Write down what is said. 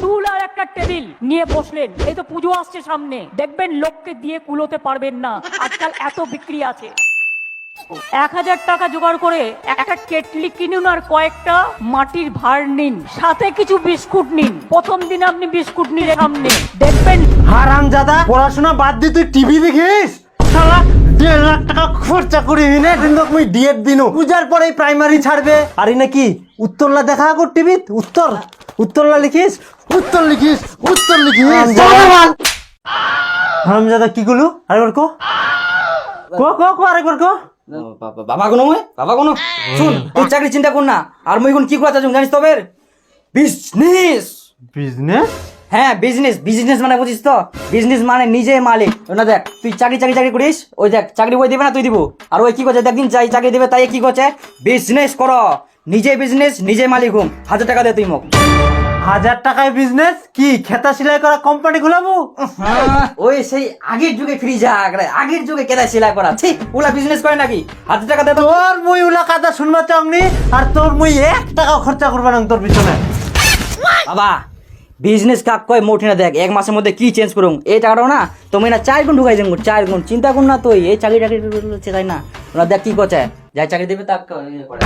টুল আর একটা টেবিল নিয়ে বসলেন। এই তো পুজো আসছে সামনে, দেখবেন লোককে দিয়ে কুলোতে পারবেন না, আজকাল এত বিক্রি আছে। 1000 টাকা জোগাড় করে একটা কেটলি কিনুন আর কয়েকটা মাটির ভাঁড় নিন, সাথে কিছু বিস্কুট নিন। প্রথম দিন আপনি বিস্কুট নিলে সামনে দেখবেন। হারামজাদা, পড়াশোনা বাদ দিয়ে তুই টিভি দেখিস? শালা 1.5 লাখ টাকা খরচা করি না কিন্তু তুই ডিএড দিনু পূজার পরেই প্রাইমারি ছাড়বে। আরে নাকি উত্তরলা দেখা কর টিভিত, উত্তরলা লিখিস, উত্তর লিখিস। হারামজাদা কি গুলো আরেকবার কো আরেকবার কো। বাবা কোনো শুন, তুই চাকরি চিন্তা কর না। আর মুই এখন কি করা চাচ্ছি জানিস? তবে বিজনেস। হ্যাঁ বিজনেস মানে বুঝিস তো? বিজনেস মানে নিজে মালিক। না দেখ, তুই চাকরি করিস, ওই দেখ চাকরি ওই দেবে না, তুই দিব। আর ওই কি করছে দেখদিন চাকরি দেবে, তাই কি করছে বিজনেস কর, নিজে বিজনেস নিজে মালিক হুম। 1000 টাকা দে তুই মোক। 1000 টাকায় বিজনেস কি খেতা সেলাই করা কোম্পানি খুলাবো? ওই সেই আগের যুগে ফ্রি যাক, আগের যুগে কেদা সেলাই করা, ঠিক ওলা বিজনেস করে নাকি? 1000 টাকা দে তো। তোর মুই উলা কাদা শুনবা চাওনি, আর তোর মুই 1 টাকা খরচা করবা না তোর পিছনে। বাবা বিজনেস কাক কয় মোটে না, দেখ 1 মাসের মধ্যে কি চেঞ্জ করুম। এই টাকাটাও না তুমি না 4 গুণ ঢুকাই দেবো, 4 গুণ। চিন্তা কর না তুই, এই চাকরি চাকরি তাই না। ওরা দেখ কি করছে, যাই চাকরি দেবে তাকে করে।